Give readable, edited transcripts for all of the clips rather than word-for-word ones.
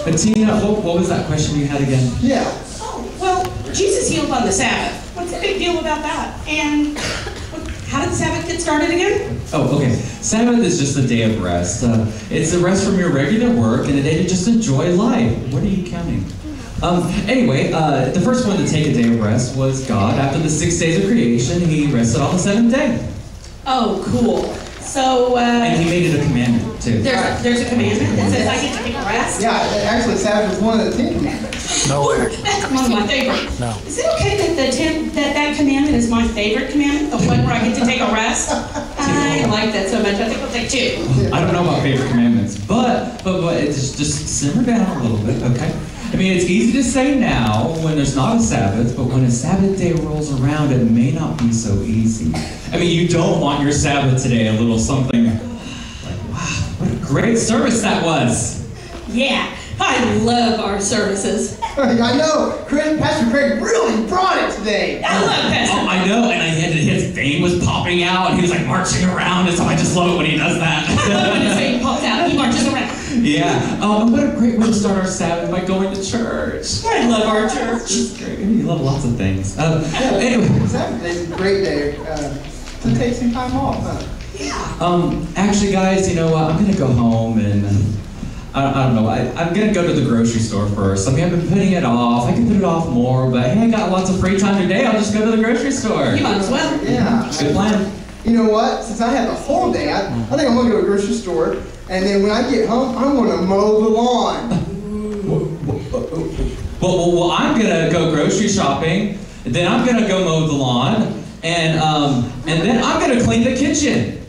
But Tina, what was that question you had again? Yeah. Oh, well, Jesus healed on the Sabbath. What's the big deal about that? And how did the Sabbath get started again? Oh, okay. Sabbath is just a day of rest. It's a rest from your regular work and a day to just enjoy life. What are you counting? Anyway, the first one to take a day of rest was God. After the 6 days of creation, he rested on the seventh day. Oh, cool. So, and he made it a commandment, too. There's a commandment that says I get to take a rest? Yeah, actually, Sabbath was one of the 10 commandments. No. That's one of my favorites. No. Is it okay that commandment is my favorite commandment? The one where I get to take a rest? I like that so much. I think I'll take 2. I don't know about favorite commandments, but it's just simmer down a little bit, okay? I mean, it's easy to say now when there's not a Sabbath, but when a Sabbath day rolls around, it may not be so easy. I mean, you don't want your Sabbath today a little something like, wow, what a great service that was. Yeah, I love our services. I know, Pastor Craig really brought it today. I love Pastor. Oh, I know, and his vein was popping out, and he was like marching around, and so I just love it when he does that. I love when his vein pops out, he marches around. Yeah. Oh, what a great way to start our Sabbath by going to church. I love our church. It's great. You love lots of things. Anyway. Sabbath day is a great day to take some time off, huh? Yeah. Actually, guys, you know what? I'm gonna go home and I don't know. I'm gonna go to the grocery store first. I mean, I've been putting it off. I can put it off more, but hey, I got lots of free time today. I'll just go to the grocery store. You might as well. Yeah. Good plan. You know what? Since I have the whole day, I think I'm gonna go to the grocery store, and then when I get home, I'm gonna mow the lawn. Well, I'm gonna go grocery shopping. Then I'm gonna go mow the lawn, and then I'm gonna clean the kitchen.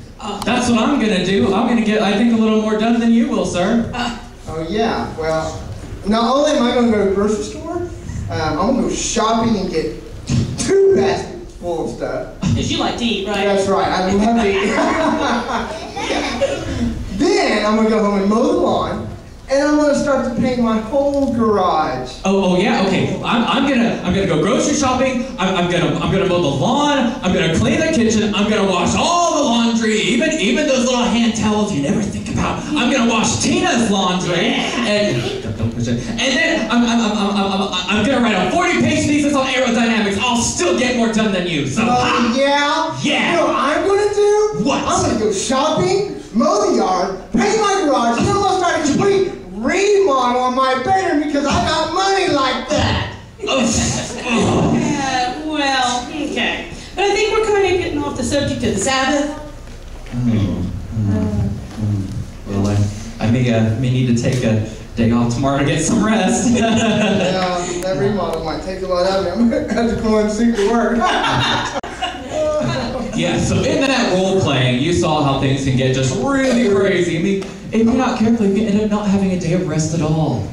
That's what I'm gonna do. I'm gonna get, I think, a little more done than you will, sir. Oh yeah. Well, not only am I gonna go to the grocery store, I'm gonna go shopping and get 2 baskets full of stuff. Because you like to eat, right? That's right. I love to eat. Then I'm gonna go home and mow the lawn. And I'm gonna start to paint my whole garage. Oh yeah, okay. I'm gonna go grocery shopping. I'm gonna mow the lawn. I'm gonna clean the kitchen. I'm gonna wash all the laundry, even those little hand towels you never think about. I'm gonna wash Tina's laundry, and don't push it. And then I'm gonna write a 40-page thesis on aerodynamics. I'll still get more done than you. So yeah. Yeah. You know what I'm gonna do? What? I'm gonna go shopping, mow the yard, paint my garage, and then I'm gonna start a complete remodel on my bedroom because I got money like that. Well, okay. But I think we're kind of getting off the subject of the Sabbath. Well, I may need to take a day off tomorrow to get some rest. Yeah, that remodel might take a lot out of me. I'm gonna have to go and see the work. Yeah, so in that role playing, you saw how things can get just really crazy. I mean, if you're not careful, you can end up not having a day of rest at all.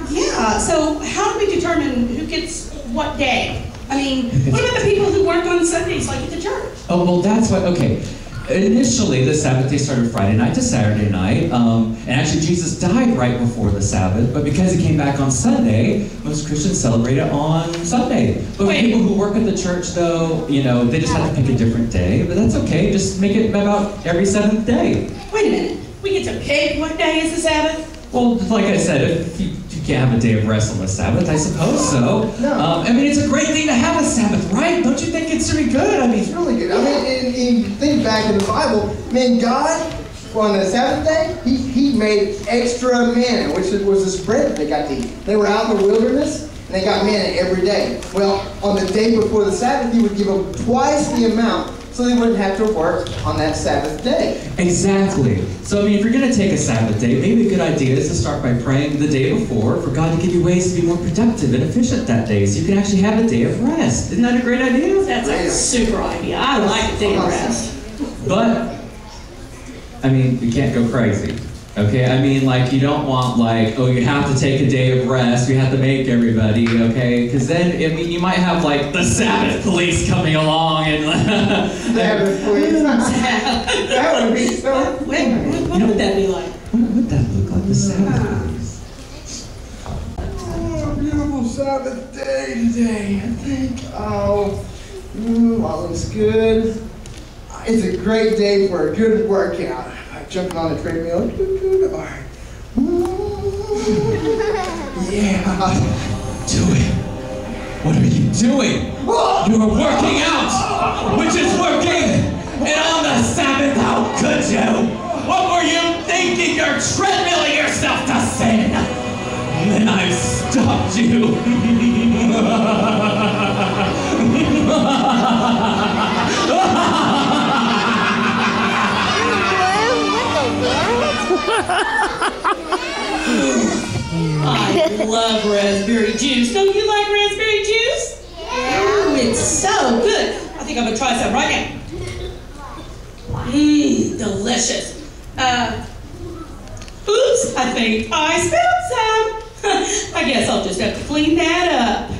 Yeah, so how do we determine who gets what day? I mean, what about the people who work on Sundays like at the church? Oh, well, that's what, okay. Initially, the Sabbath day started Friday night to Saturday night, and actually Jesus died right before the Sabbath, but because he came back on Sunday, most Christians celebrate it on Sunday. But for people who work at the church, though, you know, they just have to pick a different day, but that's okay, just make it about every 7th day. Wait a minute, we get to pick what day is the Sabbath? Well, like I said, if you can't have a day of rest on the Sabbath, I suppose so. No. I mean, it's a great thing to have a Sabbath, right? Don't you think it's really good? I mean, It's really good. I mean, and you think back in the Bible, man, God, on the Sabbath day, he made extra manna, which was this bread that they got to eat. They were out in the wilderness, and they got manna every day. Well, on the day before the Sabbath, he would give them twice the amount, so they wouldn't have to work on that Sabbath day. exactly. So, I mean, if you're going to take a Sabbath day, maybe a good idea is to start by praying the day before for God to give you ways to be more productive and efficient that day, so you can actually have a day of rest. Isn't that a great idea? That's a super idea. I like a day of rest. But, I mean, you can't go crazy. Okay, I mean, like, you don't want, like, oh, you have to take a day of rest, you have to make everybody, okay? Because then, I mean, you might have, like, the Sabbath police coming along and... Sabbath, please. That would be so... What would that be like? What would that look like, the Sabbath police? Oh, beautiful Sabbath day today, I think. Oh, all looks good. It's a great day for a good workout. Jumping on the treadmill. All right. Yeah. Do it. What are you doing? You are working out, which is working. And on the Sabbath, how could you? What were you thinking? You're treadmilling yourself to sin. And then I've stopped you. I love raspberry juice. Don't you like raspberry juice? Yeah. Ooh, it's so good. I think I'm gonna try some right now. Mmm, delicious. Oops, I think I spilled some. I guess I'll just have to clean that up.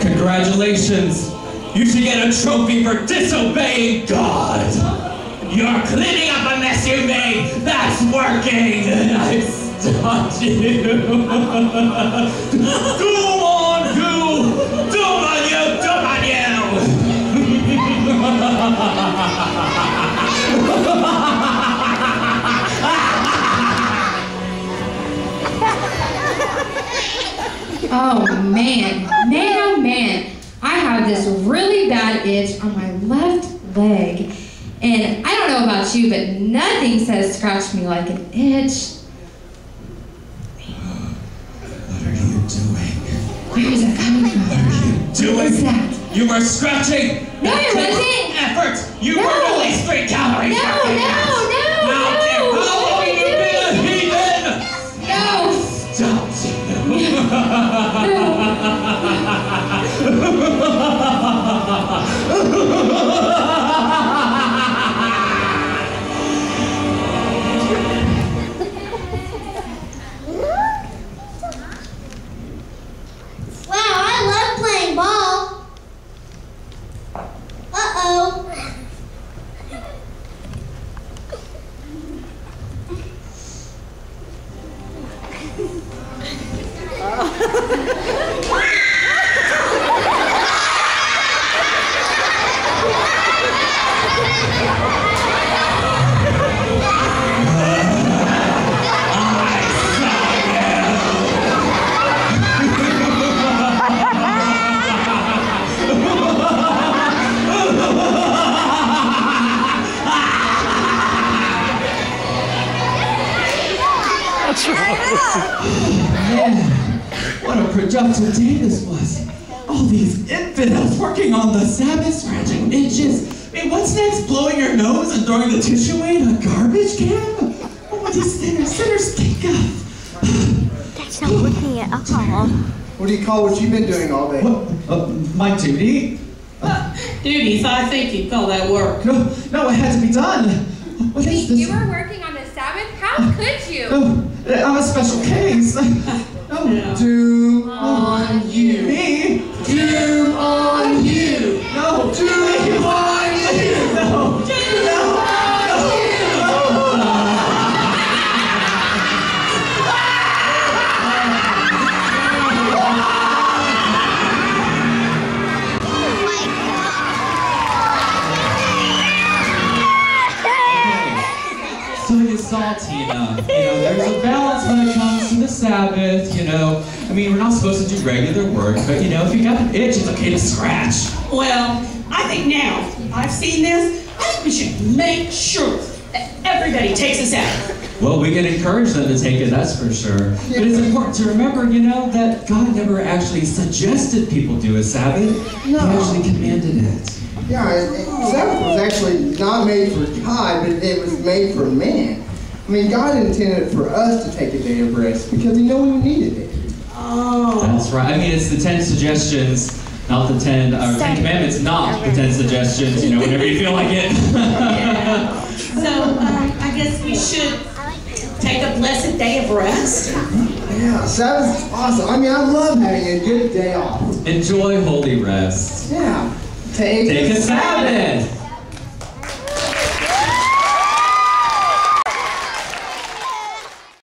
Congratulations. You should get a trophy for disobeying God. You're cleaning up a mess you made. That's working. And I stopped you. Come on, you. Come on, you. Come on, you. Oh man, oh man. I have this really bad itch on my left leg. And I don't know about you, but nothing says scratch me like an itch. What are you doing? Where is that coming from? What are you doing? What is that? You were scratching. No, I wasn't. Effort. You No. burned at least 3 calories. No, working out. no, How long you been a heathen? No. Stop Wow, I love playing ball. Uh-oh. Man, what a productive day this was. All these infidels working on the Sabbath, scratching itches. I mean, what's next? Blowing your nose and throwing the tissue away in a garbage can? What would these sinners think of? That's not working at all. What do you call what you've been doing all day? What? My duty? Duties, I think you'd call that work. No, it had to be done. What is this? You were working on the Sabbath? How could you? No, I'm a special case. No, Doom On you. me? Doom on you. No, doom on you. No, So you saw, Tina, there's a balance when it comes to the Sabbath, I mean, we're not supposed to do regular work, but, if you got an itch, it's okay to scratch. Well, I think now I've seen this, I think we should make sure that everybody takes a Sabbath. Well, we can encourage them to take it, that's for sure. But it's important to remember, that God never actually suggested people do a Sabbath. No. He actually commanded it. Yeah, Sabbath was actually not made for God, but it was made for man. I mean, God intended for us to take a day of rest because He knew we needed it. Oh. That's right. I mean, it's the 10 suggestions, not the 10 Commandments, not the 10 suggestions, whenever you feel like it. Yeah. So, I guess we should take a blessed day of rest. Yeah, Sabbath is awesome. I mean, I love having a good day off. Enjoy holy rest. Yeah. Take Take a Sabbath.